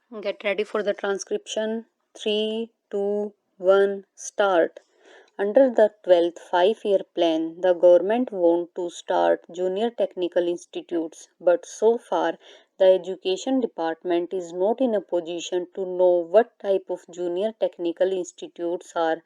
Get ready for the transcription. 3, 2, 1, start. Under the 12th five-year plan, the government want to start junior technical institutes, but so far the education department is not in a position to know what type of junior technical institutes are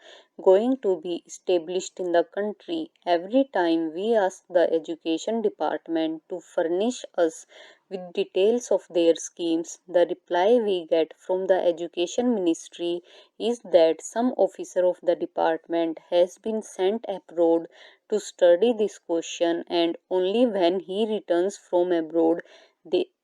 going to be established in the country. Every time we ask the education department to furnish us with details of their schemes, the reply we get from the education ministry is that some officer of the department has been sent abroad to study this question, and only when he returns from abroad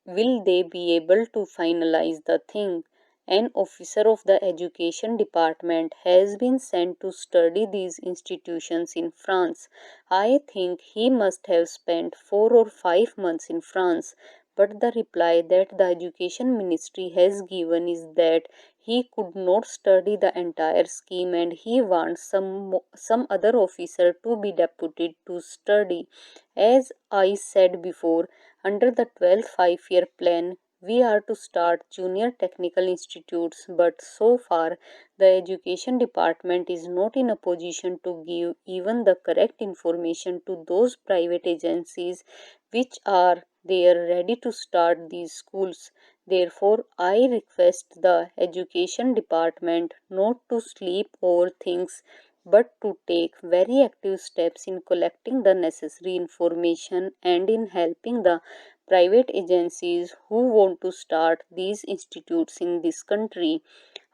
will they be able to finalize the thing. An officer of the education department has been sent to study these institutions in France. I think he must have spent 4 or 5 months in France, but the reply that the education ministry has given is that he could not study the entire scheme and he wants some other officer to be deputed to study. As I said before, under the 12th five-year plan, we are to start junior technical institutes, but so far the education department is not in a position to give even the correct information to those private agencies which are there ready to start these schools. Therefore, I request the education department not to sleep over things but to take very active steps in collecting the necessary information and in helping the private agencies who want to start these institutes in this country.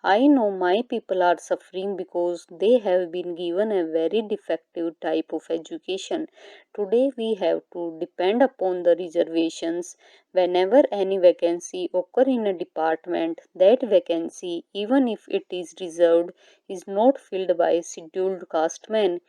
I know my people are suffering because they have been given a very defective type of education. Today we have to depend upon the reservations. Whenever any vacancy occur in a department, that vacancy, even if it is reserved, is not filled by scheduled caste men.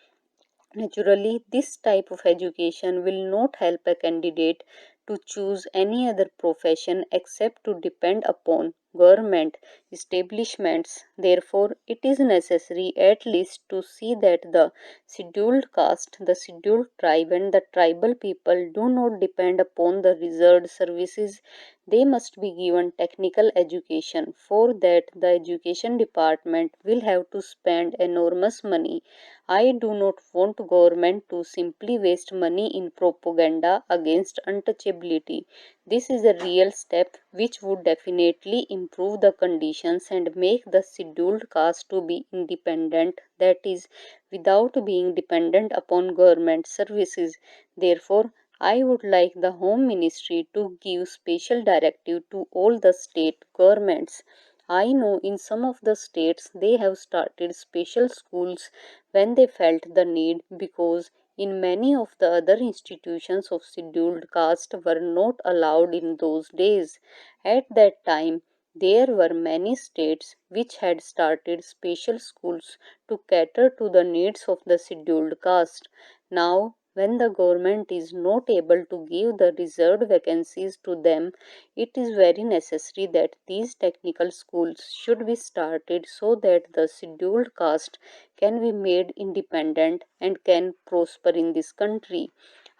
Naturally, this type of education will not help a candidate to choose any other profession except to depend upon government establishments. Therefore, it is necessary at least to see that the scheduled caste, the scheduled tribe, and the tribal people do not depend upon the reserved services. They must be given technical education. For that, the education department will have to spend enormous money. I do not want government to simply waste money in propaganda against untouchability. This is a real step which would definitely improve the conditions and make the scheduled caste to be independent, that is, without being dependent upon government services. Therefore, I would like the Home Ministry to give special directive to all the state governments. I know in some of the states they have started special schools when they felt the need, because in many of the other institutions of scheduled caste were not allowed in those days. At that time, there were many states which had started special schools to cater to the needs of the scheduled caste. Now, when the government is not able to give the reserved vacancies to them, it is very necessary that these technical schools should be started so that the scheduled caste can be made independent and can prosper in this country.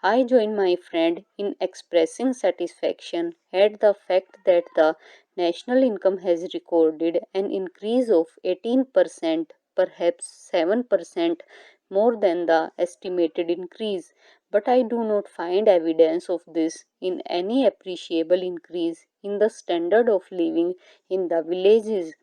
I join my friend in expressing satisfaction at the fact that the national income has recorded an increase of 18%, perhaps 7% more than the estimated increase. But I do not find evidence of this in any appreciable increase in the standard of living in the villages.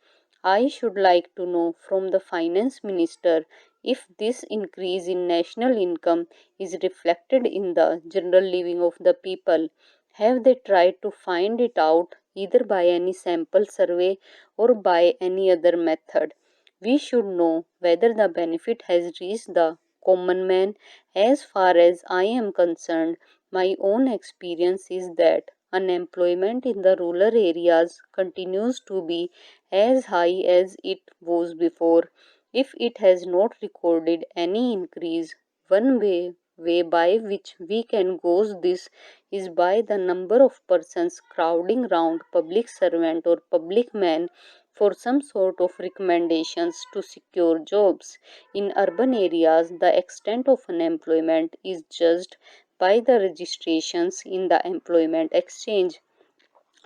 I should like to know from the finance minister if this increase in national income is reflected in the general living of the people. Have they tried to find it out either by any sample survey or by any other method? We should know whether the benefit has reached the common man. As far as I am concerned, my own experience is that unemployment in the rural areas continues to be as high as it was before. If it has not recorded any increase, one way by which we can gauge this is by the number of persons crowding round public servant or public man for some sort of recommendations to secure jobs. In urban areas, the extent of unemployment is judged by the registrations in the employment exchange.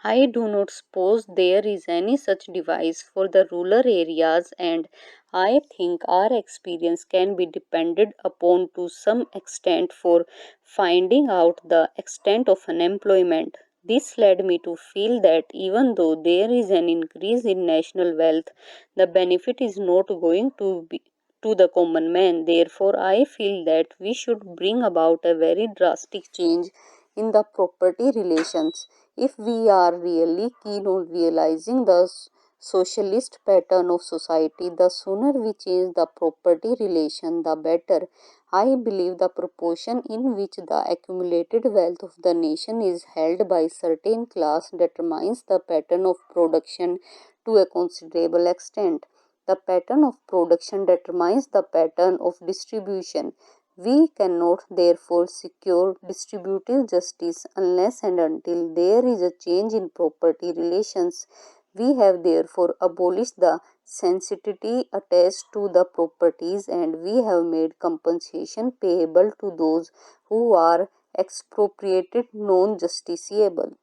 I do not suppose there is any such device for the rural areas, and I think our experience can be depended upon to some extent for finding out the extent of unemployment. This led me to feel that even though there is an increase in national wealth, the benefit is not going to be to the common man. Therefore, I feel that we should bring about a very drastic change in the property relations if we are really keen on realizing the socialist pattern of society. The sooner we change the property relation, the better. I believe the proportion in which the accumulated wealth of the nation is held by certain class determines the pattern of production to a considerable extent. The pattern of production determines the pattern of distribution. We cannot therefore secure distributive justice unless and until there is a change in property relations. We have therefore abolished the sensitivity attached to the properties, and we have made compensation payable to those who are expropriated non justiciable.